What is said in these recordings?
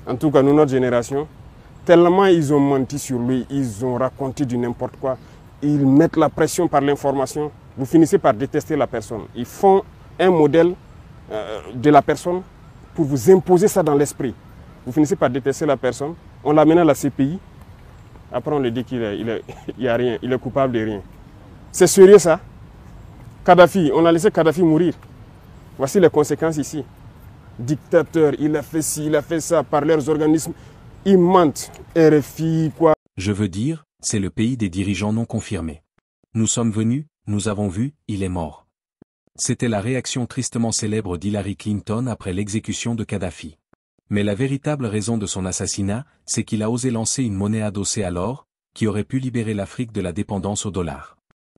en tout cas nous, notre génération, tellement ils ont menti sur lui, ils ont raconté du n'importe quoi, ils mettent la pression par l'information, vous finissez par détester la personne. Ils font un modèle de la personne pour vous imposer ça dans l'esprit. Vous finissez par détester la personne, on l'amène à la CPI, après on lui dit qu'il n'y a rien, il est coupable de rien. C'est sérieux ça? Kadhafi, on a laissé Kadhafi mourir. Voici les conséquences ici. Dictateur, il a fait ci, il a fait ça par leurs organismes. Ils mentent. RFI, quoi. Je veux dire, c'est le pays des dirigeants non confirmés. Nous sommes venus, nous avons vu, il est mort. C'était la réaction tristement célèbre d'Hillary Clinton après l'exécution de Kadhafi. Mais la véritable raison de son assassinat, c'est qu'il a osé lancer une monnaie adossée à l'or, qui aurait pu libérer l'Afrique de la dépendance au dollar.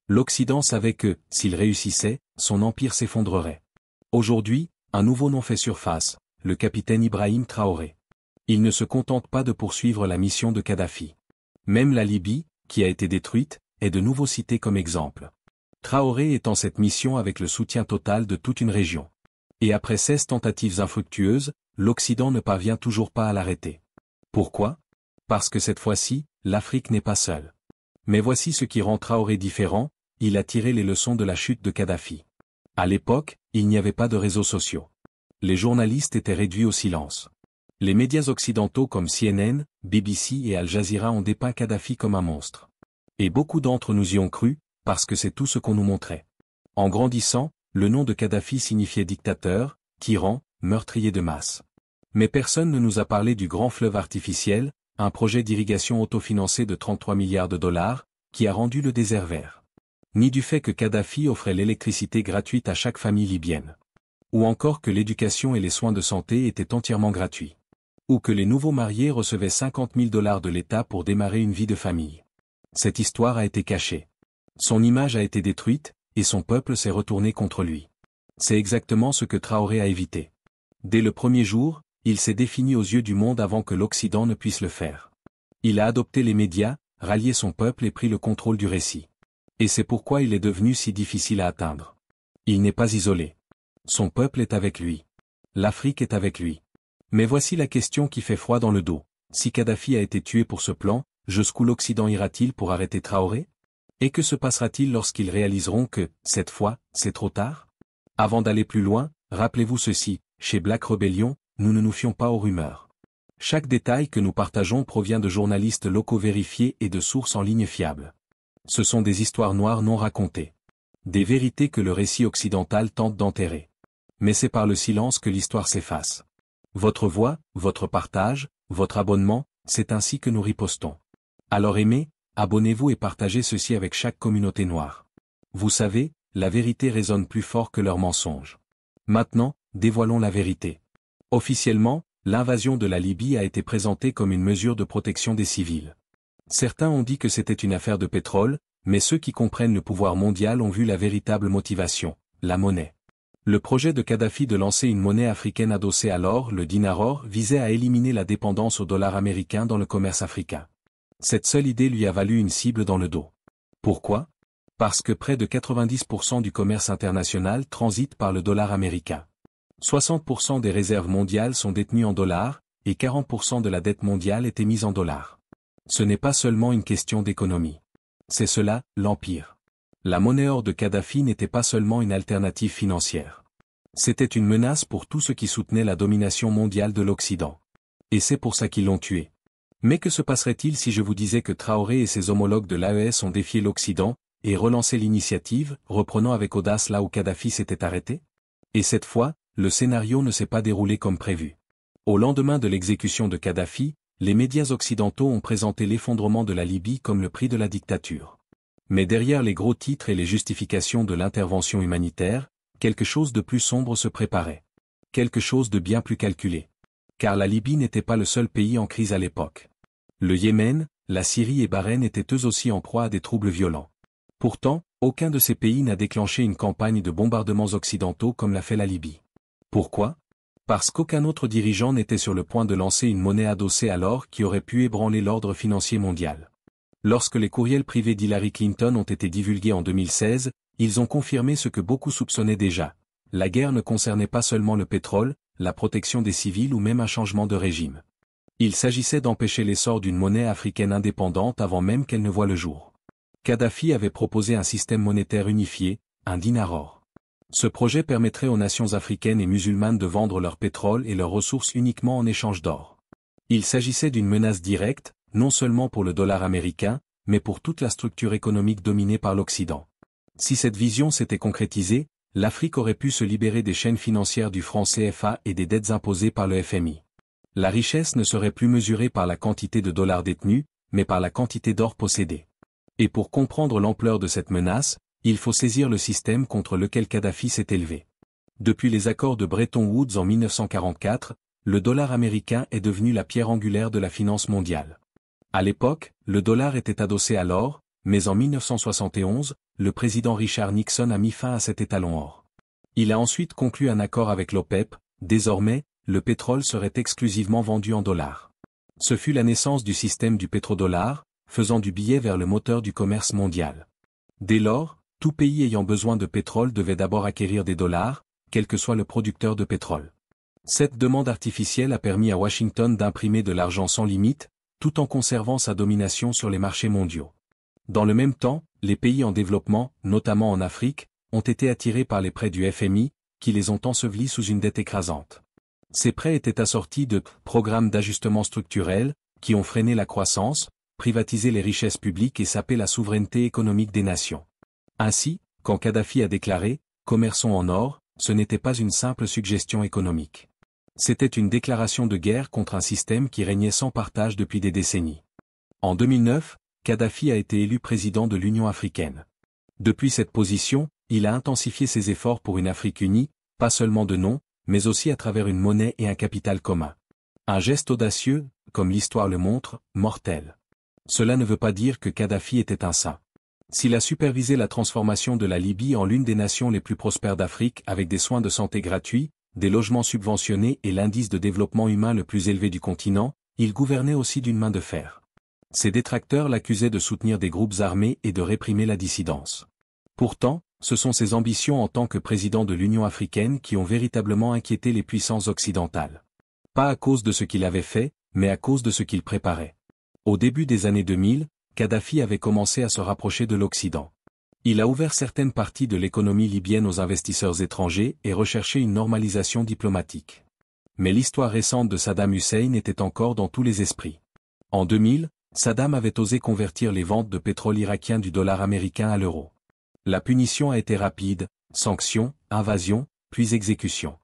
L'Occident savait que, s'il réussissait, son empire s'effondrerait. Aujourd'hui, un nouveau nom fait surface, le capitaine Ibrahim Traoré. Il ne se contente pas de poursuivre la mission de Kadhafi. Même la Libye, qui a été détruite, est de nouveau citée comme exemple. Traoré est en cette mission avec le soutien total de toute une région. Et après 16 tentatives infructueuses, l'Occident ne parvient toujours pas à l'arrêter. Pourquoi? Parce que cette fois-ci, l'Afrique n'est pas seule. Mais voici ce qui rend Traoré différent, il a tiré les leçons de la chute de Kadhafi. À l'époque, il n'y avait pas de réseaux sociaux. Les journalistes étaient réduits au silence. Les médias occidentaux comme CNN, BBC et Al Jazeera ont dépeint Kadhafi comme un monstre. Et beaucoup d'entre nous y ont cru, parce que c'est tout ce qu'on nous montrait. En grandissant, le nom de Kadhafi signifiait dictateur, tyran, meurtrier de masse. Mais personne ne nous a parlé du grand fleuve artificiel, un projet d'irrigation autofinancé de 33 milliards de dollars, qui a rendu le désert vert. Ni du fait que Kadhafi offrait l'électricité gratuite à chaque famille libyenne. Ou encore que l'éducation et les soins de santé étaient entièrement gratuits. Ou que les nouveaux mariés recevaient 50 000 dollars de l'État pour démarrer une vie de famille. Cette histoire a été cachée. Son image a été détruite, et son peuple s'est retourné contre lui. C'est exactement ce que Traoré a évité. Dès le premier jour, il s'est défini aux yeux du monde avant que l'Occident ne puisse le faire. Il a adopté les médias, rallié son peuple et pris le contrôle du récit. Et c'est pourquoi il est devenu si difficile à atteindre. Il n'est pas isolé. Son peuple est avec lui. L'Afrique est avec lui. Mais voici la question qui fait froid dans le dos. Si Kadhafi a été tué pour ce plan, jusqu'où l'Occident ira-t-il pour arrêter Traoré? Et que se passera-t-il lorsqu'ils réaliseront que, cette fois, c'est trop tard? Avant d'aller plus loin, rappelez-vous ceci, chez Black Rebellion, nous ne nous fions pas aux rumeurs. Chaque détail que nous partageons provient de journalistes locaux vérifiés et de sources en ligne fiables. Ce sont des histoires noires non racontées. Des vérités que le récit occidental tente d'enterrer. Mais c'est par le silence que l'histoire s'efface. Votre voix, votre partage, votre abonnement, c'est ainsi que nous ripostons. Alors aimez, abonnez-vous et partagez ceci avec chaque communauté noire. Vous savez, la vérité résonne plus fort que leurs mensonges. Maintenant, dévoilons la vérité. Officiellement, l'invasion de la Libye a été présentée comme une mesure de protection des civils. Certains ont dit que c'était une affaire de pétrole, mais ceux qui comprennent le pouvoir mondial ont vu la véritable motivation, la monnaie. Le projet de Kadhafi de lancer une monnaie africaine adossée à l'or, le dinar, visait à éliminer la dépendance au dollar américain dans le commerce africain. Cette seule idée lui a valu une cible dans le dos. Pourquoi? Parce que près de 90% du commerce international transite par le dollar américain. 60% des réserves mondiales sont détenues en dollars, et 40% de la dette mondiale est émise en dollars. Ce n'est pas seulement une question d'économie. C'est cela, l'empire. La monnaie or de Kadhafi n'était pas seulement une alternative financière. C'était une menace pour tous ceux qui soutenaient la domination mondiale de l'Occident. Et c'est pour ça qu'ils l'ont tué. Mais que se passerait-il si je vous disais que Traoré et ses homologues de l'AES ont défié l'Occident, et relancé l'initiative, reprenant avec audace là où Kadhafi s'était arrêté? Et cette fois, le scénario ne s'est pas déroulé comme prévu. Au lendemain de l'exécution de Kadhafi, les médias occidentaux ont présenté l'effondrement de la Libye comme le prix de la dictature. Mais derrière les gros titres et les justifications de l'intervention humanitaire, quelque chose de plus sombre se préparait. Quelque chose de bien plus calculé. Car la Libye n'était pas le seul pays en crise à l'époque. Le Yémen, la Syrie et Bahreïn étaient eux aussi en proie à des troubles violents. Pourtant, aucun de ces pays n'a déclenché une campagne de bombardements occidentaux comme l'a fait la Libye. Pourquoi? Parce qu'aucun autre dirigeant n'était sur le point de lancer une monnaie adossée à l'or qui aurait pu ébranler l'ordre financier mondial. Lorsque les courriels privés d'Hillary Clinton ont été divulgués en 2016, ils ont confirmé ce que beaucoup soupçonnaient déjà. La guerre ne concernait pas seulement le pétrole, la protection des civils ou même un changement de régime. Il s'agissait d'empêcher l'essor d'une monnaie africaine indépendante avant même qu'elle ne voie le jour. Kadhafi avait proposé un système monétaire unifié, un dinar-or. Ce projet permettrait aux nations africaines et musulmanes de vendre leur pétrole et leurs ressources uniquement en échange d'or. Il s'agissait d'une menace directe, non seulement pour le dollar américain, mais pour toute la structure économique dominée par l'Occident. Si cette vision s'était concrétisée, l'Afrique aurait pu se libérer des chaînes financières du franc CFA et des dettes imposées par le FMI. La richesse ne serait plus mesurée par la quantité de dollars détenus, mais par la quantité d'or possédé. Et pour comprendre l'ampleur de cette menace, il faut saisir le système contre lequel Kadhafi s'est élevé. Depuis les accords de Bretton Woods en 1944, le dollar américain est devenu la pierre angulaire de la finance mondiale. À l'époque, le dollar était adossé à l'or, mais en 1971, le président Richard Nixon a mis fin à cet étalon or. Il a ensuite conclu un accord avec l'OPEP, désormais, le pétrole serait exclusivement vendu en dollars. Ce fut la naissance du système du pétrodollar, faisant du billet vers le moteur du commerce mondial. Dès lors, tout pays ayant besoin de pétrole devait d'abord acquérir des dollars, quel que soit le producteur de pétrole. Cette demande artificielle a permis à Washington d'imprimer de l'argent sans limite, tout en conservant sa domination sur les marchés mondiaux. Dans le même temps, les pays en développement, notamment en Afrique, ont été attirés par les prêts du FMI, qui les ont ensevelis sous une dette écrasante. Ces prêts étaient assortis de programmes d'ajustement structurel, qui ont freiné la croissance, privatisé les richesses publiques et sapé la souveraineté économique des nations. Ainsi, quand Kadhafi a déclaré « Commerçons en or », ce n'était pas une simple suggestion économique. C'était une déclaration de guerre contre un système qui régnait sans partage depuis des décennies. En 2009, Kadhafi a été élu président de l'Union africaine. Depuis cette position, il a intensifié ses efforts pour une Afrique unie, pas seulement de nom, mais aussi à travers une monnaie et un capital commun. Un geste audacieux, comme l'histoire le montre, mortel. Cela ne veut pas dire que Kadhafi était un saint. S'il a supervisé la transformation de la Libye en l'une des nations les plus prospères d'Afrique avec des soins de santé gratuits, des logements subventionnés et l'indice de développement humain le plus élevé du continent, il gouvernait aussi d'une main de fer. Ses détracteurs l'accusaient de soutenir des groupes armés et de réprimer la dissidence. Pourtant, ce sont ses ambitions en tant que président de l'Union africaine qui ont véritablement inquiété les puissances occidentales. Pas à cause de ce qu'il avait fait, mais à cause de ce qu'il préparait. Au début des années 2000, Kadhafi avait commencé à se rapprocher de l'Occident. Il a ouvert certaines parties de l'économie libyenne aux investisseurs étrangers et recherché une normalisation diplomatique. Mais l'histoire récente de Saddam Hussein était encore dans tous les esprits. En 2000, Saddam avait osé convertir les ventes de pétrole irakien du dollar américain à l'euro. La punition a été rapide, sanctions, invasion, puis exécution.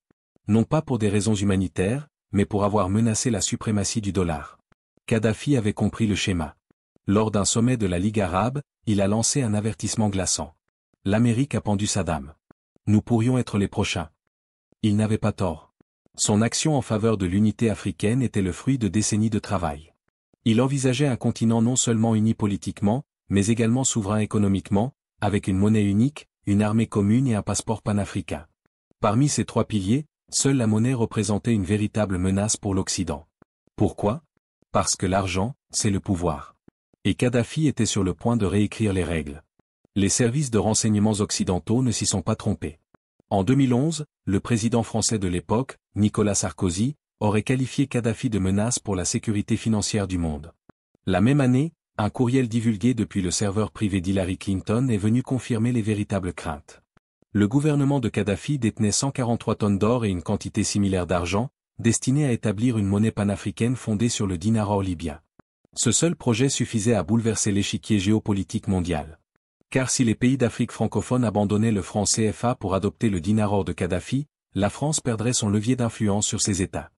Non pas pour des raisons humanitaires, mais pour avoir menacé la suprématie du dollar. Kadhafi avait compris le schéma. Lors d'un sommet de la Ligue arabe, il a lancé un avertissement glaçant. L'Amérique a pendu Saddam. Nous pourrions être les prochains. Il n'avait pas tort. Son action en faveur de l'unité africaine était le fruit de décennies de travail. Il envisageait un continent non seulement uni politiquement, mais également souverain économiquement, avec une monnaie unique, une armée commune et un passeport panafricain. Parmi ces trois piliers, seule la monnaie représentait une véritable menace pour l'Occident. Pourquoi ? Parce que l'argent, c'est le pouvoir. Et Kadhafi était sur le point de réécrire les règles. Les services de renseignements occidentaux ne s'y sont pas trompés. En 2011, le président français de l'époque, Nicolas Sarkozy, aurait qualifié Kadhafi de menace pour la sécurité financière du monde. La même année, un courriel divulgué depuis le serveur privé d'Hillary Clinton est venu confirmer les véritables craintes. Le gouvernement de Kadhafi détenait 143 tonnes d'or et une quantité similaire d'argent, destinée à établir une monnaie panafricaine fondée sur le dinar-or libyen. Ce seul projet suffisait à bouleverser l'échiquier géopolitique mondial. Car si les pays d'Afrique francophone abandonnaient le franc CFA pour adopter le dinar-or de Kadhafi, la France perdrait son levier d'influence sur ces États.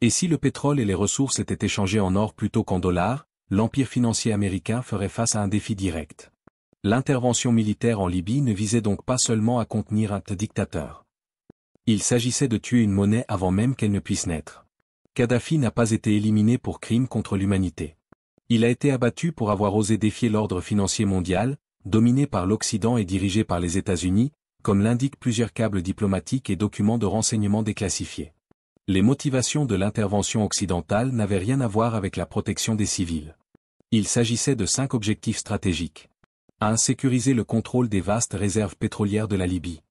Et si le pétrole et les ressources étaient échangés en or plutôt qu'en dollars, l'empire financier américain ferait face à un défi direct. L'intervention militaire en Libye ne visait donc pas seulement à contenir un dictateur. Il s'agissait de tuer une monnaie avant même qu'elle ne puisse naître. Kadhafi n'a pas été éliminé pour crime contre l'humanité. Il a été abattu pour avoir osé défier l'ordre financier mondial, dominé par l'Occident et dirigé par les États-Unis, comme l'indiquent plusieurs câbles diplomatiques et documents de renseignement déclassifiés. Les motivations de l'intervention occidentale n'avaient rien à voir avec la protection des civils. Il s'agissait de 5 objectifs stratégiques. 1. Sécuriser le contrôle des vastes réserves pétrolières de la Libye.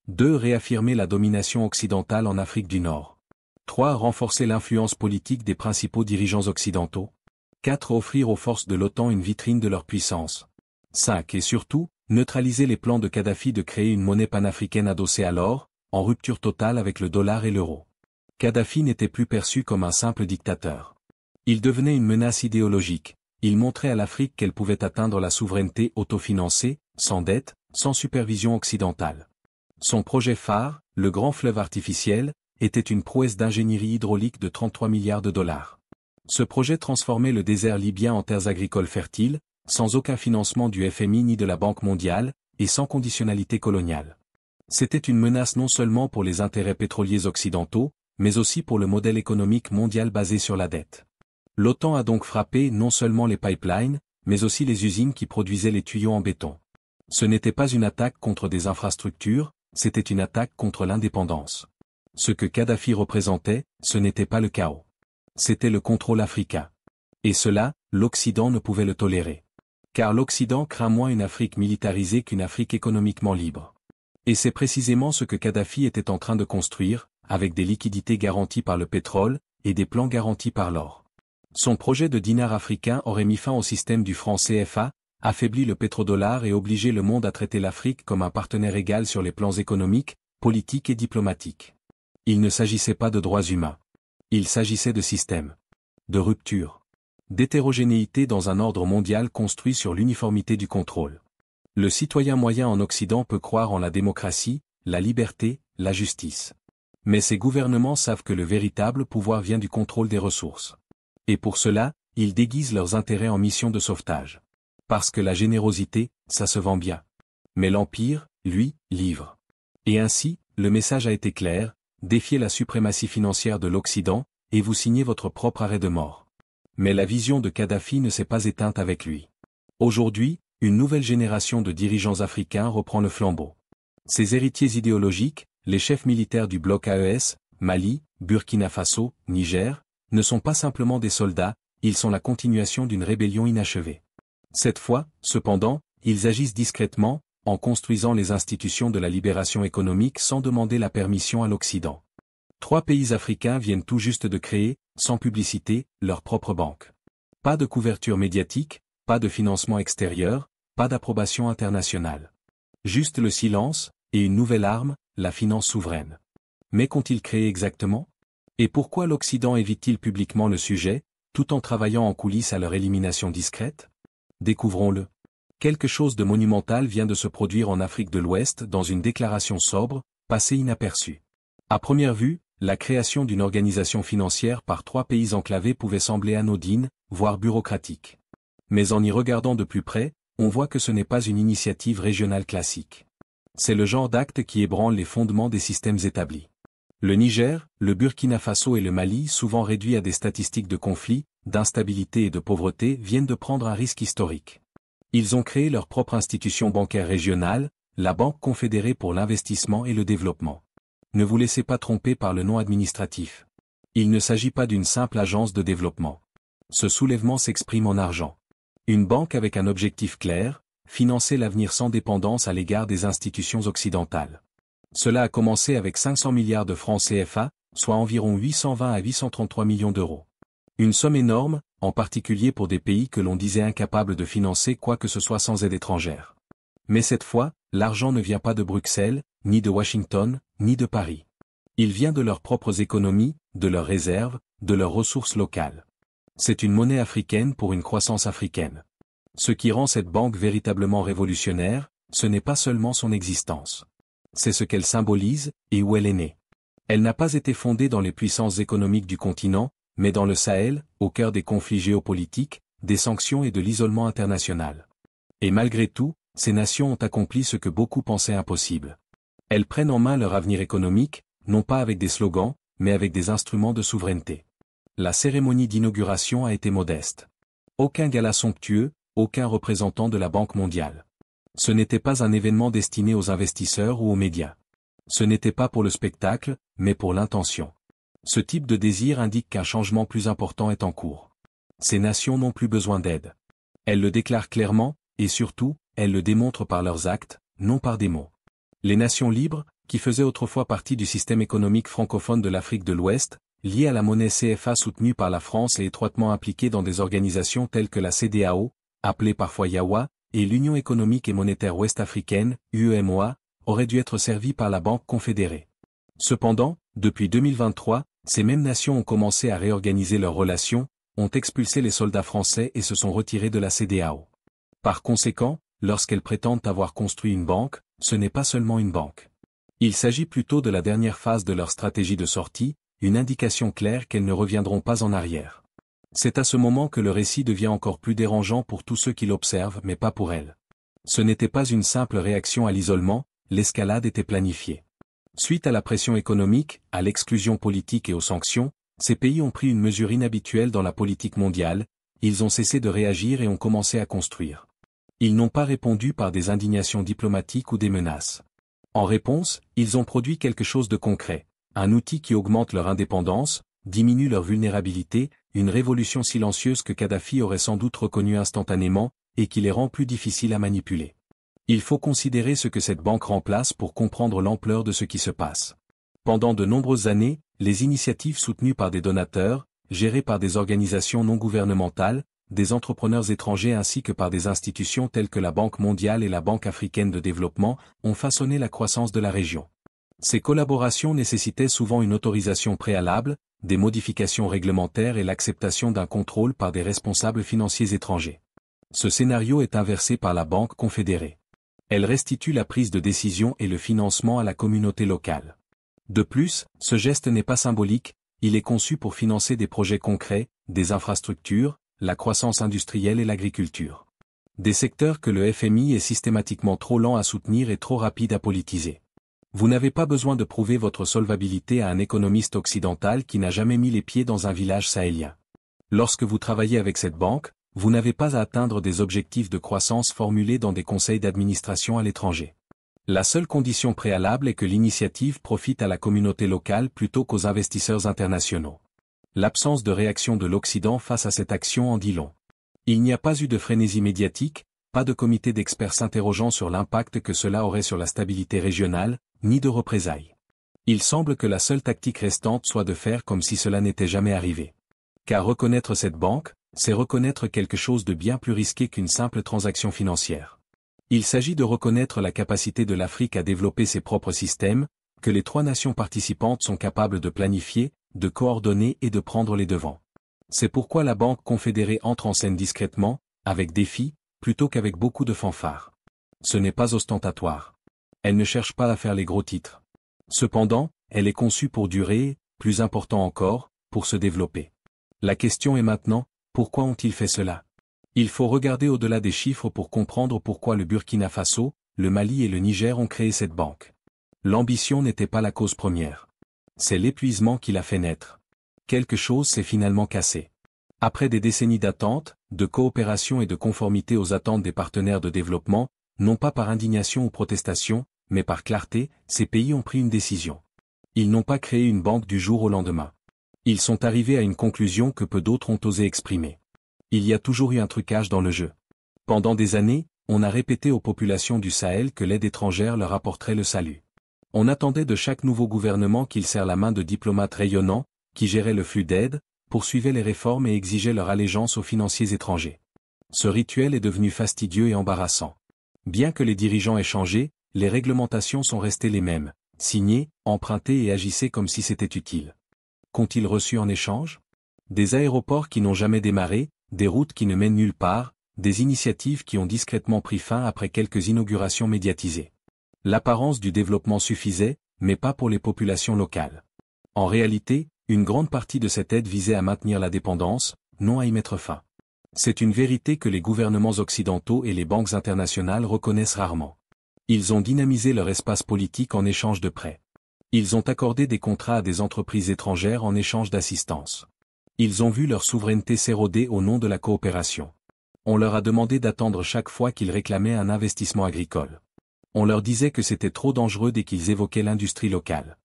2. Réaffirmer la domination occidentale en Afrique du Nord. 3. Renforcer l'influence politique des principaux dirigeants occidentaux. 4. Offrir aux forces de l'OTAN une vitrine de leur puissance. 5. Et surtout, neutraliser les plans de Kadhafi de créer une monnaie panafricaine adossée à l'or, en rupture totale avec le dollar et l'euro. Kadhafi n'était plus perçu comme un simple dictateur. Il devenait une menace idéologique. Il montrait à l'Afrique qu'elle pouvait atteindre la souveraineté autofinancée, sans dette, sans supervision occidentale. Son projet phare, le grand fleuve artificiel, était une prouesse d'ingénierie hydraulique de 33 milliards de dollars. Ce projet transformait le désert libyen en terres agricoles fertiles, sans aucun financement du FMI ni de la Banque mondiale, et sans conditionnalité coloniale. C'était une menace non seulement pour les intérêts pétroliers occidentaux, mais aussi pour le modèle économique mondial basé sur la dette. L'OTAN a donc frappé non seulement les pipelines, mais aussi les usines qui produisaient les tuyaux en béton. Ce n'était pas une attaque contre des infrastructures, c'était une attaque contre l'indépendance. Ce que Kadhafi représentait, ce n'était pas le chaos. C'était le contrôle africain. Et cela, l'Occident ne pouvait le tolérer. Car l'Occident craint moins une Afrique militarisée qu'une Afrique économiquement libre. Et c'est précisément ce que Kadhafi était en train de construire, avec des liquidités garanties par le pétrole, et des plans garantis par l'or. Son projet de dinar africain aurait mis fin au système du franc CFA, affaibli le pétrodollar et obligé le monde à traiter l'Afrique comme un partenaire égal sur les plans économiques, politiques et diplomatiques. Il ne s'agissait pas de droits humains. Il s'agissait de système. De rupture. D'hétérogénéité dans un ordre mondial construit sur l'uniformité du contrôle. Le citoyen moyen en Occident peut croire en la démocratie, la liberté, la justice. Mais ces gouvernements savent que le véritable pouvoir vient du contrôle des ressources. Et pour cela, ils déguisent leurs intérêts en mission de sauvetage. Parce que la générosité, ça se vend bien. Mais l'Empire, lui, livre. Et ainsi, le message a été clair, défiez la suprématie financière de l'Occident, et vous signez votre propre arrêt de mort. Mais la vision de Kadhafi ne s'est pas éteinte avec lui. Aujourd'hui, une nouvelle génération de dirigeants africains reprend le flambeau. Ses héritiers idéologiques, les chefs militaires du bloc AES, Mali, Burkina Faso, Niger, ne sont pas simplement des soldats, ils sont la continuation d'une rébellion inachevée. Cette fois, cependant, ils agissent discrètement, en construisant les institutions de la libération économique sans demander la permission à l'Occident. 3 pays africains viennent tout juste de créer, sans publicité, leur propre banque. Pas de couverture médiatique, pas de financement extérieur, pas d'approbation internationale. Juste le silence, et une nouvelle arme, la finance souveraine. Mais qu'ont-ils créé exactement ? Et pourquoi l'Occident évite-t-il publiquement le sujet, tout en travaillant en coulisses à leur élimination discrète ? Découvrons-le. Quelque chose de monumental vient de se produire en Afrique de l'Ouest dans une déclaration sobre, passée inaperçue. À première vue, la création d'une organisation financière par 3 pays enclavés pouvait sembler anodine, voire bureaucratique. Mais en y regardant de plus près, on voit que ce n'est pas une initiative régionale classique. C'est le genre d'acte qui ébranle les fondements des systèmes établis. Le Niger, le Burkina Faso et le Mali, souvent réduits à des statistiques de conflits, d'instabilité et de pauvreté, viennent de prendre un risque historique. Ils ont créé leur propre institution bancaire régionale, la Banque confédérée pour l'investissement et le développement. Ne vous laissez pas tromper par le nom administratif. Il ne s'agit pas d'une simple agence de développement. Ce soulèvement s'exprime en argent. Une banque avec un objectif clair, financer l'avenir sans dépendance à l'égard des institutions occidentales. Cela a commencé avec 500 milliards de francs CFA, soit environ 820 à 833 millions d'euros. Une somme énorme, en particulier pour des pays que l'on disait incapables de financer quoi que ce soit sans aide étrangère. Mais cette fois, l'argent ne vient pas de Bruxelles, ni de Washington, ni de Paris. Il vient de leurs propres économies, de leurs réserves, de leurs ressources locales. C'est une monnaie africaine pour une croissance africaine. Ce qui rend cette banque véritablement révolutionnaire, ce n'est pas seulement son existence. C'est ce qu'elle symbolise, et où elle est née. Elle n'a pas été fondée dans les puissances économiques du continent, mais dans le Sahel, au cœur des conflits géopolitiques, des sanctions et de l'isolement international. Et malgré tout, ces nations ont accompli ce que beaucoup pensaient impossible. Elles prennent en main leur avenir économique, non pas avec des slogans, mais avec des instruments de souveraineté. La cérémonie d'inauguration a été modeste. Aucun gala somptueux, aucun représentant de la Banque mondiale. Ce n'était pas un événement destiné aux investisseurs ou aux médias. Ce n'était pas pour le spectacle, mais pour l'intention. Ce type de désir indique qu'un changement plus important est en cours. Ces nations n'ont plus besoin d'aide. Elles le déclarent clairement, et surtout, elles le démontrent par leurs actes, non par des mots. Les nations libres, qui faisaient autrefois partie du système économique francophone de l'Afrique de l'Ouest, lié à la monnaie CFA soutenue par la France et étroitement impliqué dans des organisations telles que la CEDEAO, appelée parfois IAWA, et l'Union économique et monétaire ouest-africaine, UEMOA, aurait dû être servi par la Banque confédérée. Cependant, depuis 2023, ces mêmes nations ont commencé à réorganiser leurs relations, ont expulsé les soldats français et se sont retirés de la CEDEAO. Par conséquent, lorsqu'elles prétendent avoir construit une banque, ce n'est pas seulement une banque. Il s'agit plutôt de la dernière phase de leur stratégie de sortie, une indication claire qu'elles ne reviendront pas en arrière. C'est à ce moment que le récit devient encore plus dérangeant pour tous ceux qui l'observent mais pas pour elles. Ce n'était pas une simple réaction à l'isolement, l'escalade était planifiée. Suite à la pression économique, à l'exclusion politique et aux sanctions, ces pays ont pris une mesure inhabituelle dans la politique mondiale, ils ont cessé de réagir et ont commencé à construire. Ils n'ont pas répondu par des indignations diplomatiques ou des menaces. En réponse, ils ont produit quelque chose de concret, un outil qui augmente leur indépendance, diminue leur vulnérabilité, une révolution silencieuse que Kadhafi aurait sans doute reconnue instantanément, et qui les rend plus difficiles à manipuler. Il faut considérer ce que cette banque remplace pour comprendre l'ampleur de ce qui se passe. Pendant de nombreuses années, les initiatives soutenues par des donateurs, gérées par des organisations non gouvernementales, des entrepreneurs étrangers ainsi que par des institutions telles que la Banque mondiale et la Banque africaine de développement, ont façonné la croissance de la région. Ces collaborations nécessitaient souvent une autorisation préalable, des modifications réglementaires et l'acceptation d'un contrôle par des responsables financiers étrangers. Ce scénario est inversé par la Banque confédérée. Elle restitue la prise de décision et le financement à la communauté locale. De plus, ce geste n'est pas symbolique, il est conçu pour financer des projets concrets, des infrastructures, la croissance industrielle et l'agriculture. Des secteurs que le FMI est systématiquement trop lent à soutenir et trop rapide à politiser. Vous n'avez pas besoin de prouver votre solvabilité à un économiste occidental qui n'a jamais mis les pieds dans un village sahélien. Lorsque vous travaillez avec cette banque, vous n'avez pas à atteindre des objectifs de croissance formulés dans des conseils d'administration à l'étranger. La seule condition préalable est que l'initiative profite à la communauté locale plutôt qu'aux investisseurs internationaux. L'absence de réaction de l'Occident face à cette action en dit long. Il n'y a pas eu de frénésie médiatique, pas de comité d'experts s'interrogeant sur l'impact que cela aurait sur la stabilité régionale, ni de représailles. Il semble que la seule tactique restante soit de faire comme si cela n'était jamais arrivé. Car reconnaître cette banque, c'est reconnaître quelque chose de bien plus risqué qu'une simple transaction financière. Il s'agit de reconnaître la capacité de l'Afrique à développer ses propres systèmes, que les 3 nations participantes sont capables de planifier, de coordonner et de prendre les devants. C'est pourquoi la Banque confédérée entre en scène discrètement, avec défi, plutôt qu'avec beaucoup de fanfares. Ce n'est pas ostentatoire. Elle ne cherche pas à faire les gros titres. Cependant, elle est conçue pour durer, plus important encore, pour se développer. La question est maintenant, pourquoi ont-ils fait cela? Il faut regarder au-delà des chiffres pour comprendre pourquoi le Burkina Faso, le Mali et le Niger ont créé cette banque. L'ambition n'était pas la cause première. C'est l'épuisement qui l'a fait naître. Quelque chose s'est finalement cassé. Après des décennies d'attente, de coopération et de conformité aux attentes des partenaires de développement, non pas par indignation ou protestation, mais par clarté, ces pays ont pris une décision. Ils n'ont pas créé une banque du jour au lendemain. Ils sont arrivés à une conclusion que peu d'autres ont osé exprimer. Il y a toujours eu un trucage dans le jeu. Pendant des années, on a répété aux populations du Sahel que l'aide étrangère leur apporterait le salut. On attendait de chaque nouveau gouvernement qu'il serre la main de diplomates rayonnants, qui géraient le flux d'aide, poursuivaient les réformes et exigeaient leur allégeance aux financiers étrangers. Ce rituel est devenu fastidieux et embarrassant. Bien que les dirigeants aient changé, les réglementations sont restées les mêmes. Signez, empruntez et agissez comme si c'était utile. Qu'ont-ils reçu en échange? Des aéroports qui n'ont jamais démarré, des routes qui ne mènent nulle part, des initiatives qui ont discrètement pris fin après quelques inaugurations médiatisées. L'apparence du développement suffisait, mais pas pour les populations locales. En réalité, une grande partie de cette aide visait à maintenir la dépendance, non à y mettre fin. C'est une vérité que les gouvernements occidentaux et les banques internationales reconnaissent rarement. Ils ont dynamisé leur espace politique en échange de prêts. Ils ont accordé des contrats à des entreprises étrangères en échange d'assistance. Ils ont vu leur souveraineté s'éroder au nom de la coopération. On leur a demandé d'attendre chaque fois qu'ils réclamaient un investissement agricole. On leur disait que c'était trop dangereux dès qu'ils évoquaient l'industrie locale.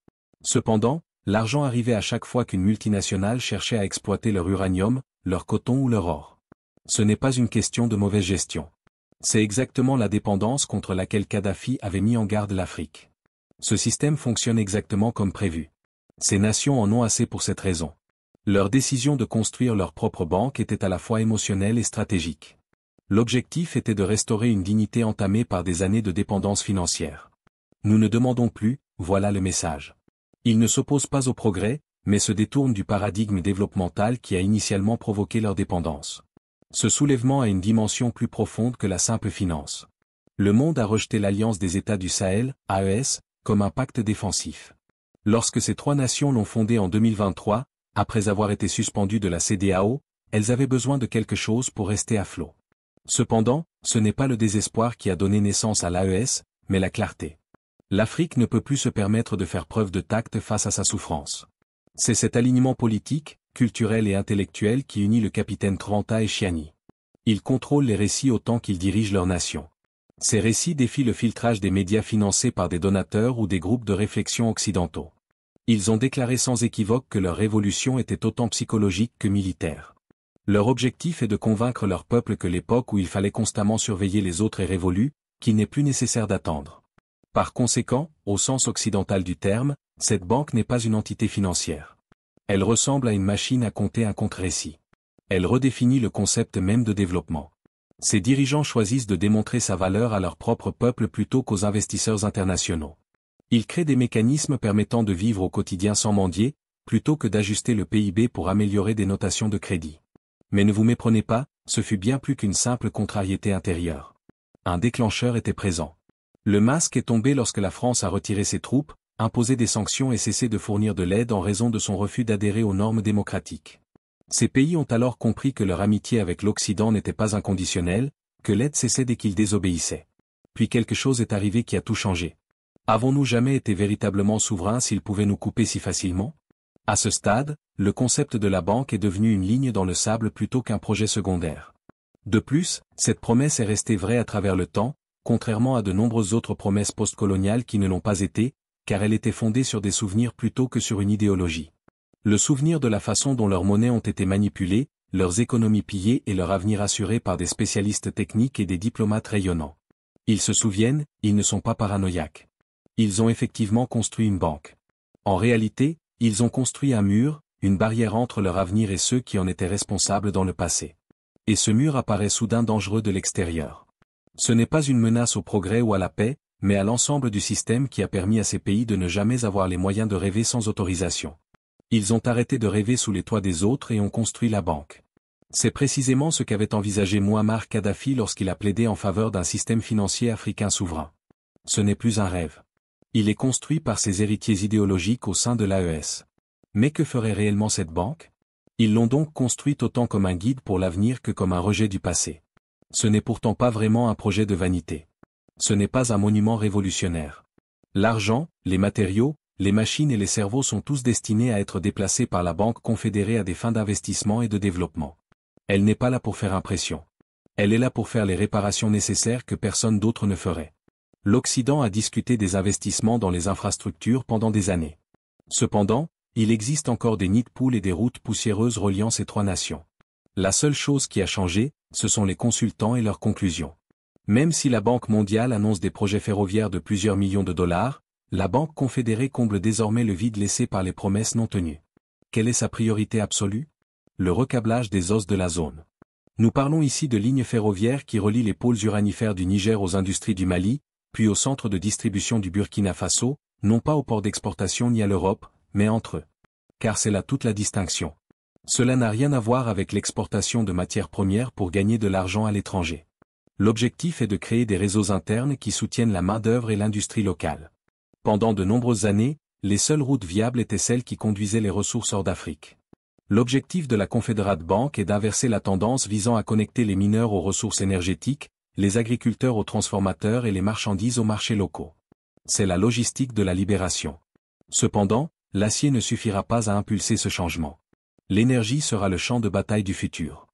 Cependant, l'argent arrivait à chaque fois qu'une multinationale cherchait à exploiter leur uranium, leur coton ou leur or. Ce n'est pas une question de mauvaise gestion. C'est exactement la dépendance contre laquelle Kadhafi avait mis en garde l'Afrique. Ce système fonctionne exactement comme prévu. Ces nations en ont assez pour cette raison. Leur décision de construire leur propre banque était à la fois émotionnelle et stratégique. L'objectif était de restaurer une dignité entamée par des années de dépendance financière. Nous ne demandons plus, voilà le message. Ils ne s'opposent pas au progrès, mais se détournent du paradigme développemental qui a initialement provoqué leur dépendance. Ce soulèvement a une dimension plus profonde que la simple finance. Le monde a rejeté l'Alliance des États du Sahel, AES, comme un pacte défensif. Lorsque ces trois nations l'ont fondé en 2023, après avoir été suspendues de la CEDEAO, elles avaient besoin de quelque chose pour rester à flot. Cependant, ce n'est pas le désespoir qui a donné naissance à l'AES, mais la clarté. L'Afrique ne peut plus se permettre de faire preuve de tact face à sa souffrance. C'est cet alignement politique, culturel et intellectuel qui unit le capitaine Tranta et Chiani. Ils contrôlent les récits autant qu'ils dirigent leur nation. Ces récits défient le filtrage des médias financés par des donateurs ou des groupes de réflexion occidentaux. Ils ont déclaré sans équivoque que leur révolution était autant psychologique que militaire. Leur objectif est de convaincre leur peuple que l'époque où il fallait constamment surveiller les autres est révolue, qu'il n'est plus nécessaire d'attendre. Par conséquent, au sens occidental du terme, cette banque n'est pas une entité financière. Elle ressemble à une machine à compter un contre-récit. Elle redéfinit le concept même de développement. Ses dirigeants choisissent de démontrer sa valeur à leur propre peuple plutôt qu'aux investisseurs internationaux. Ils créent des mécanismes permettant de vivre au quotidien sans mendier, plutôt que d'ajuster le PIB pour améliorer des notations de crédit. Mais ne vous méprenez pas, ce fut bien plus qu'une simple contrariété intérieure. Un déclencheur était présent. Le masque est tombé lorsque la France a retiré ses troupes, imposé des sanctions et cessé de fournir de l'aide en raison de son refus d'adhérer aux normes démocratiques. Ces pays ont alors compris que leur amitié avec l'Occident n'était pas inconditionnelle, que l'aide cessait dès qu'ils désobéissaient. Puis quelque chose est arrivé qui a tout changé. Avons-nous jamais été véritablement souverains s'ils pouvaient nous couper si facilement? À ce stade, le concept de la banque est devenu une ligne dans le sable plutôt qu'un projet secondaire. De plus, cette promesse est restée vraie à travers le temps, contrairement à de nombreuses autres promesses postcoloniales qui ne l'ont pas été, car elle était fondée sur des souvenirs plutôt que sur une idéologie. Le souvenir de la façon dont leurs monnaies ont été manipulées, leurs économies pillées et leur avenir assuré par des spécialistes techniques et des diplomates rayonnants. Ils se souviennent, ils ne sont pas paranoïaques. Ils ont effectivement construit une banque. En réalité, ils ont construit un mur, une barrière entre leur avenir et ceux qui en étaient responsables dans le passé. Et ce mur apparaît soudain dangereux de l'extérieur. Ce n'est pas une menace au progrès ou à la paix, mais à l'ensemble du système qui a permis à ces pays de ne jamais avoir les moyens de rêver sans autorisation. Ils ont arrêté de rêver sous les toits des autres et ont construit la banque. C'est précisément ce qu'avait envisagé Mouammar Kadhafi lorsqu'il a plaidé en faveur d'un système financier africain souverain. Ce n'est plus un rêve. Il est construit par ses héritiers idéologiques au sein de l'AES. Mais que ferait réellement cette banque? Ils l'ont donc construite autant comme un guide pour l'avenir que comme un rejet du passé. Ce n'est pourtant pas vraiment un projet de vanité. Ce n'est pas un monument révolutionnaire. L'argent, les matériaux, les machines et les cerveaux sont tous destinés à être déplacés par la Banque confédérée à des fins d'investissement et de développement. Elle n'est pas là pour faire impression. Elle est là pour faire les réparations nécessaires que personne d'autre ne ferait. L'Occident a discuté des investissements dans les infrastructures pendant des années. Cependant, il existe encore des nids de poules et des routes poussiéreuses reliant ces trois nations. La seule chose qui a changé, ce sont les consultants et leurs conclusions. Même si la Banque mondiale annonce des projets ferroviaires de plusieurs millions de dollars, la Banque confédérée comble désormais le vide laissé par les promesses non tenues. Quelle est sa priorité absolue? Le recablage des os de la zone. Nous parlons ici de lignes ferroviaires qui relient les pôles uranifères du Niger aux industries du Mali, puis au centre de distribution du Burkina Faso, non pas au port d'exportation ni à l'Europe, mais entre eux. Car c'est là toute la distinction. Cela n'a rien à voir avec l'exportation de matières premières pour gagner de l'argent à l'étranger. L'objectif est de créer des réseaux internes qui soutiennent la main-d'œuvre et l'industrie locale. Pendant de nombreuses années, les seules routes viables étaient celles qui conduisaient les ressources hors d'Afrique. L'objectif de la Confederate Bank est d'inverser la tendance visant à connecter les mineurs aux ressources énergétiques, les agriculteurs aux transformateurs et les marchandises aux marchés locaux. C'est la logistique de la libération. Cependant, l'acier ne suffira pas à impulser ce changement. L'énergie sera le champ de bataille du futur.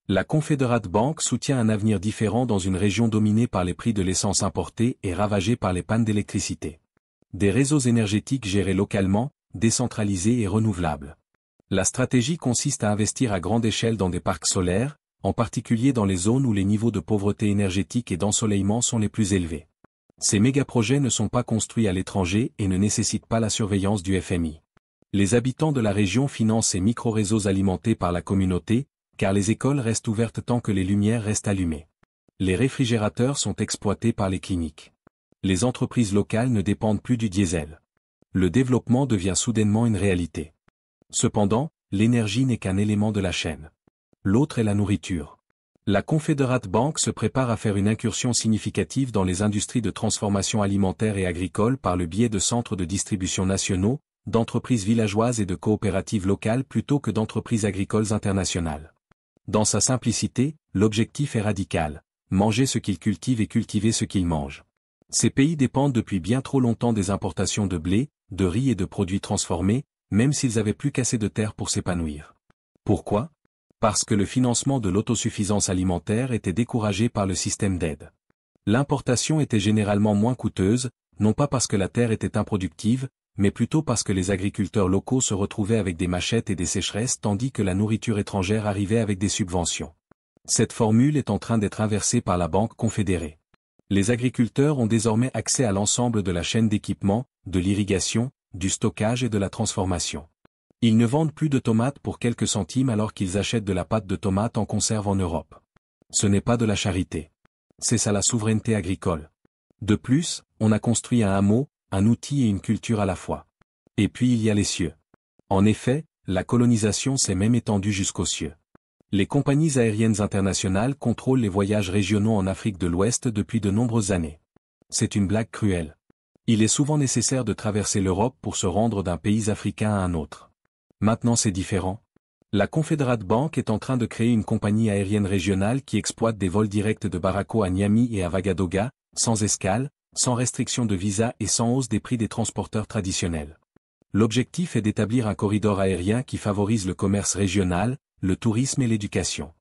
La Confederate Bank soutient un avenir différent dans une région dominée par les prix de l'essence importée et ravagée par les pannes d'électricité. Des réseaux énergétiques gérés localement, décentralisés et renouvelables. La stratégie consiste à investir à grande échelle dans des parcs solaires, en particulier dans les zones où les niveaux de pauvreté énergétique et d'ensoleillement sont les plus élevés. Ces mégaprojets ne sont pas construits à l'étranger et ne nécessitent pas la surveillance du FMI. Les habitants de la région financent ces micro-réseaux alimentés par la communauté, car les écoles restent ouvertes tant que les lumières restent allumées. Les réfrigérateurs sont exploités par les cliniques. Les entreprises locales ne dépendent plus du diesel. Le développement devient soudainement une réalité. Cependant, l'énergie n'est qu'un élément de la chaîne. L'autre est la nourriture. La Confederate Bank se prépare à faire une incursion significative dans les industries de transformation alimentaire et agricole par le biais de centres de distribution nationaux, d'entreprises villageoises et de coopératives locales plutôt que d'entreprises agricoles internationales. Dans sa simplicité, l'objectif est radical: manger ce qu'ils cultivent et cultiver ce qu'ils mangent. Ces pays dépendent depuis bien trop longtemps des importations de blé, de riz et de produits transformés, même s'ils avaient plus qu'assez de terre pour s'épanouir. Pourquoi? Parce que le financement de l'autosuffisance alimentaire était découragé par le système d'aide. L'importation était généralement moins coûteuse, non pas parce que la terre était improductive, mais plutôt parce que les agriculteurs locaux se retrouvaient avec des machettes et des sécheresses tandis que la nourriture étrangère arrivait avec des subventions. Cette formule est en train d'être inversée par la Banque confédérée. Les agriculteurs ont désormais accès à l'ensemble de la chaîne d'équipement, de l'irrigation, du stockage et de la transformation. Ils ne vendent plus de tomates pour quelques centimes alors qu'ils achètent de la pâte de tomate en conserve en Europe. Ce n'est pas de la charité. C'est ça la souveraineté agricole. De plus, on a construit un hameau, un outil et une culture à la fois. Et puis il y a les cieux. En effet, la colonisation s'est même étendue jusqu'aux cieux. Les compagnies aériennes internationales contrôlent les voyages régionaux en Afrique de l'Ouest depuis de nombreuses années. C'est une blague cruelle. Il est souvent nécessaire de traverser l'Europe pour se rendre d'un pays africain à un autre. Maintenant c'est différent. La Confederate Bank est en train de créer une compagnie aérienne régionale qui exploite des vols directs de Bamako à Niamey et à Ouagadougou, sans escale, sans restriction de visa et sans hausse des prix des transporteurs traditionnels. L'objectif est d'établir un corridor aérien qui favorise le commerce régional, le tourisme et l'éducation.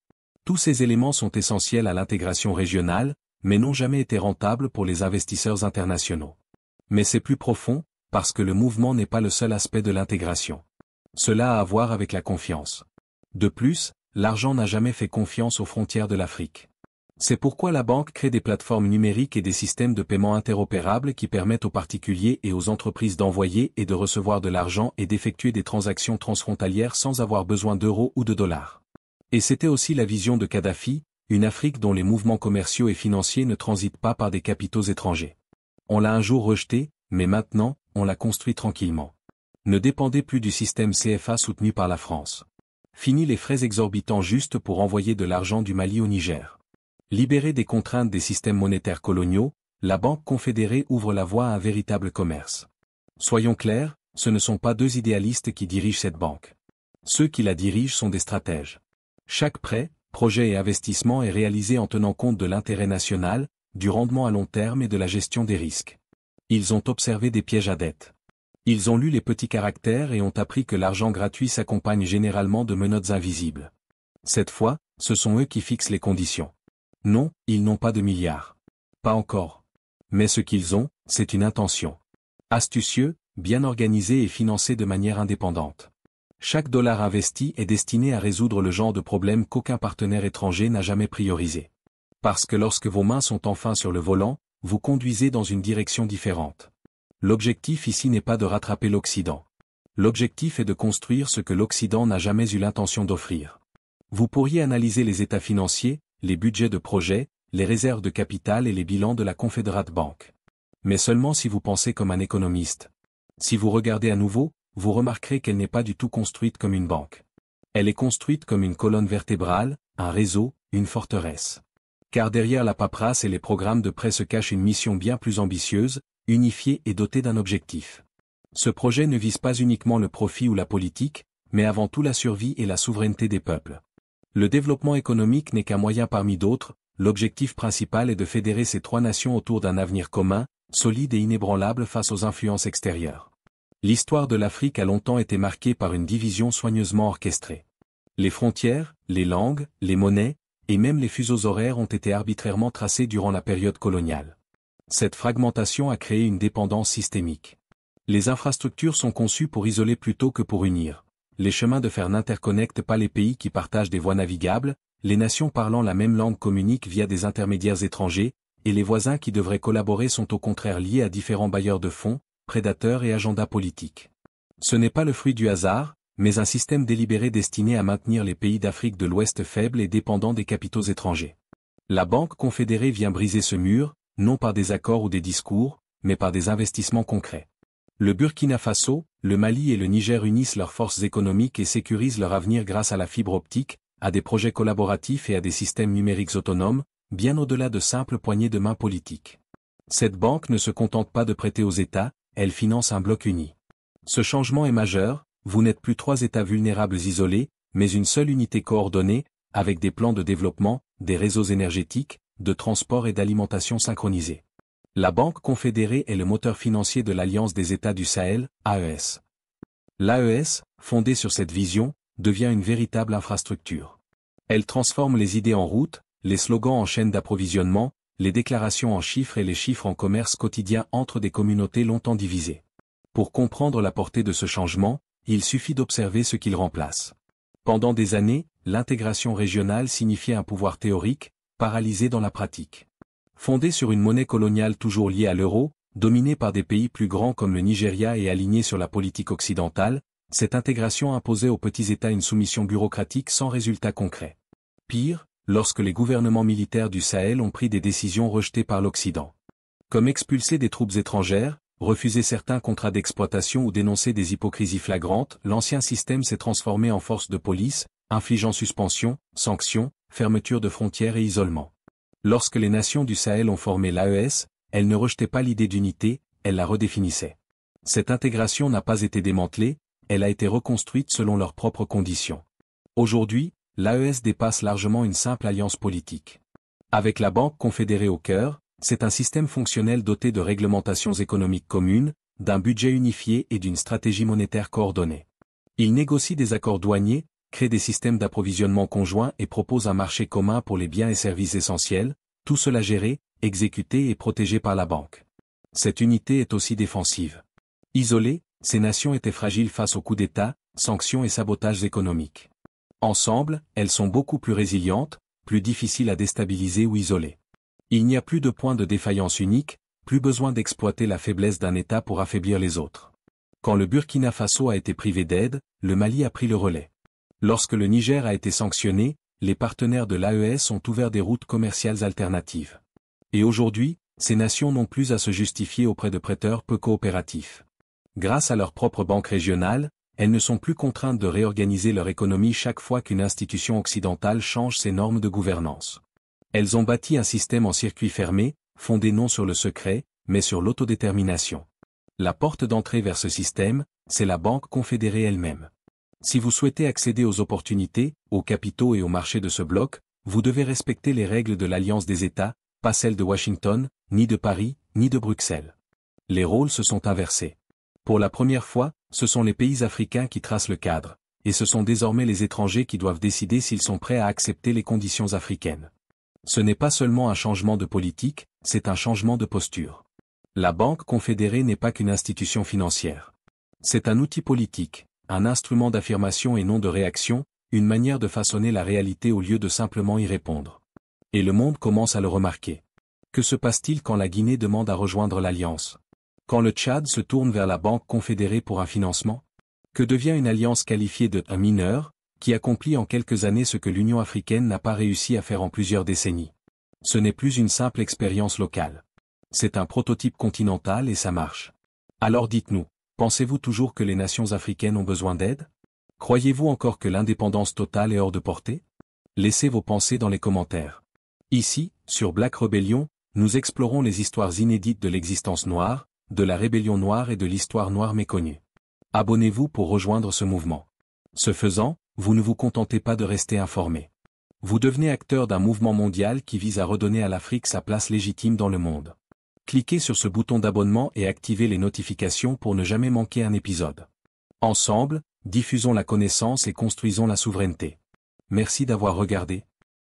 Tous ces éléments sont essentiels à l'intégration régionale, mais n'ont jamais été rentables pour les investisseurs internationaux. Mais c'est plus profond, parce que le mouvement n'est pas le seul aspect de l'intégration. Cela a à voir avec la confiance. De plus, l'argent n'a jamais fait confiance aux frontières de l'Afrique. C'est pourquoi la banque crée des plateformes numériques et des systèmes de paiement interopérables qui permettent aux particuliers et aux entreprises d'envoyer et de recevoir de l'argent et d'effectuer des transactions transfrontalières sans avoir besoin d'euros ou de dollars. Et c'était aussi la vision de Kadhafi, une Afrique dont les mouvements commerciaux et financiers ne transitent pas par des capitaux étrangers. On l'a un jour rejeté, mais maintenant, on l'a construit tranquillement. Ne dépendez plus du système CFA soutenu par la France. Fini les frais exorbitants juste pour envoyer de l'argent du Mali au Niger. Libérée des contraintes des systèmes monétaires coloniaux, la Banque confédérée ouvre la voie à un véritable commerce. Soyons clairs, ce ne sont pas deux idéalistes qui dirigent cette banque. Ceux qui la dirigent sont des stratèges. Chaque prêt, projet et investissement est réalisé en tenant compte de l'intérêt national, du rendement à long terme et de la gestion des risques. Ils ont observé des pièges à dette. Ils ont lu les petits caractères et ont appris que l'argent gratuit s'accompagne généralement de menottes invisibles. Cette fois, ce sont eux qui fixent les conditions. Non, ils n'ont pas de milliards. Pas encore. Mais ce qu'ils ont, c'est une intention. Astucieux, bien organisé et financé de manière indépendante. Chaque dollar investi est destiné à résoudre le genre de problème qu'aucun partenaire étranger n'a jamais priorisé. Parce que lorsque vos mains sont enfin sur le volant, vous conduisez dans une direction différente. L'objectif ici n'est pas de rattraper l'Occident. L'objectif est de construire ce que l'Occident n'a jamais eu l'intention d'offrir. Vous pourriez analyser les états financiers, les budgets de projets, les réserves de capital et les bilans de la Confederate Bank. Mais seulement si vous pensez comme un économiste. Si vous regardez à nouveau, vous remarquerez qu'elle n'est pas du tout construite comme une banque. Elle est construite comme une colonne vertébrale, un réseau, une forteresse. Car derrière la paperasse et les programmes de prêt se cache une mission bien plus ambitieuse, unifiée et dotée d'un objectif. Ce projet ne vise pas uniquement le profit ou la politique, mais avant tout la survie et la souveraineté des peuples. Le développement économique n'est qu'un moyen parmi d'autres, l'objectif principal est de fédérer ces trois nations autour d'un avenir commun, solide et inébranlable face aux influences extérieures. L'histoire de l'Afrique a longtemps été marquée par une division soigneusement orchestrée. Les frontières, les langues, les monnaies, et même les fuseaux horaires ont été arbitrairement tracés durant la période coloniale. Cette fragmentation a créé une dépendance systémique. Les infrastructures sont conçues pour isoler plutôt que pour unir. Les chemins de fer n'interconnectent pas les pays qui partagent des voies navigables, les nations parlant la même langue communiquent via des intermédiaires étrangers, et les voisins qui devraient collaborer sont au contraire liés à différents bailleurs de fonds, prédateurs et agendas politiques. Ce n'est pas le fruit du hasard, mais un système délibéré destiné à maintenir les pays d'Afrique de l'Ouest faibles et dépendants des capitaux étrangers. La Banque confédérée vient briser ce mur, non par des accords ou des discours, mais par des investissements concrets. Le Burkina Faso, le Mali et le Niger unissent leurs forces économiques et sécurisent leur avenir grâce à la fibre optique, à des projets collaboratifs et à des systèmes numériques autonomes, bien au-delà de simples poignées de main politiques. Cette banque ne se contente pas de prêter aux États, elle finance un bloc uni. Ce changement est majeur, vous n'êtes plus 3 États vulnérables isolés, mais une seule unité coordonnée, avec des plans de développement, des réseaux énergétiques, de transport et d'alimentation synchronisés. La Banque confédérée est le moteur financier de l'Alliance des États du Sahel, AES. L'AES, fondée sur cette vision, devient une véritable infrastructure. Elle transforme les idées en routes, les slogans en chaînes d'approvisionnement, les déclarations en chiffres et les chiffres en commerce quotidien entre des communautés longtemps divisées. Pour comprendre la portée de ce changement, il suffit d'observer ce qu'il remplace. Pendant des années, l'intégration régionale signifiait un pouvoir théorique, paralysé dans la pratique. Fondée sur une monnaie coloniale toujours liée à l'euro, dominée par des pays plus grands comme le Nigeria et alignée sur la politique occidentale, cette intégration imposait aux petits États une soumission bureaucratique sans résultat concret. Pire, lorsque les gouvernements militaires du Sahel ont pris des décisions rejetées par l'Occident. Comme expulser des troupes étrangères, refuser certains contrats d'exploitation ou dénoncer des hypocrisies flagrantes, l'ancien système s'est transformé en force de police, infligeant suspensions, sanctions, fermeture de frontières et isolement. Lorsque les nations du Sahel ont formé l'AES, elles ne rejetaient pas l'idée d'unité, elles la redéfinissaient. Cette intégration n'a pas été démantelée, elle a été reconstruite selon leurs propres conditions. Aujourd'hui, l'AES dépasse largement une simple alliance politique. Avec la Banque confédérée au cœur, c'est un système fonctionnel doté de réglementations économiques communes, d'un budget unifié et d'une stratégie monétaire coordonnée. Il négocie des accords douaniers, crée des systèmes d'approvisionnement conjoints et propose un marché commun pour les biens et services essentiels, tout cela géré, exécuté et protégé par la Banque. Cette unité est aussi défensive. Isolées, ces nations étaient fragiles face aux coups d'État, sanctions et sabotages économiques. Ensemble, elles sont beaucoup plus résilientes, plus difficiles à déstabiliser ou isoler. Il n'y a plus de point de défaillance unique, plus besoin d'exploiter la faiblesse d'un État pour affaiblir les autres. Quand le Burkina Faso a été privé d'aide, le Mali a pris le relais. Lorsque le Niger a été sanctionné, les partenaires de l'AES ont ouvert des routes commerciales alternatives. Et aujourd'hui, ces nations n'ont plus à se justifier auprès de prêteurs peu coopératifs. Grâce à leur propre banque régionale, elles ne sont plus contraintes de réorganiser leur économie chaque fois qu'une institution occidentale change ses normes de gouvernance. Elles ont bâti un système en circuit fermé, fondé non sur le secret, mais sur l'autodétermination. La porte d'entrée vers ce système, c'est la Banque confédérée elle-même. Si vous souhaitez accéder aux opportunités, aux capitaux et aux marchés de ce bloc, vous devez respecter les règles de l'Alliance des États, pas celles de Washington, ni de Paris, ni de Bruxelles. Les rôles se sont inversés. Pour la première fois, ce sont les pays africains qui tracent le cadre, et ce sont désormais les étrangers qui doivent décider s'ils sont prêts à accepter les conditions africaines. Ce n'est pas seulement un changement de politique, c'est un changement de posture. La Banque confédérée n'est pas qu'une institution financière. C'est un outil politique, un instrument d'affirmation et non de réaction, une manière de façonner la réalité au lieu de simplement y répondre. Et le monde commence à le remarquer. Que se passe-t-il quand la Guinée demande à rejoindre l'Alliance? Quand le Tchad se tourne vers la Banque confédérée pour un financement? Que devient une alliance qualifiée de « un mineur » qui accomplit en quelques années ce que l'Union africaine n'a pas réussi à faire en plusieurs décennies? Ce n'est plus une simple expérience locale. C'est un prototype continental et ça marche. Alors dites-nous, pensez-vous toujours que les nations africaines ont besoin d'aide? Croyez-vous encore que l'indépendance totale est hors de portée? Laissez vos pensées dans les commentaires. Ici, sur Black Rebellion, nous explorons les histoires inédites de l'existence noire, de la rébellion noire et de l'histoire noire méconnue. Abonnez-vous pour rejoindre ce mouvement. Ce faisant, vous ne vous contentez pas de rester informé. Vous devenez acteur d'un mouvement mondial qui vise à redonner à l'Afrique sa place légitime dans le monde. Cliquez sur ce bouton d'abonnement et activez les notifications pour ne jamais manquer un épisode. Ensemble, diffusons la connaissance et construisons la souveraineté. Merci d'avoir regardé.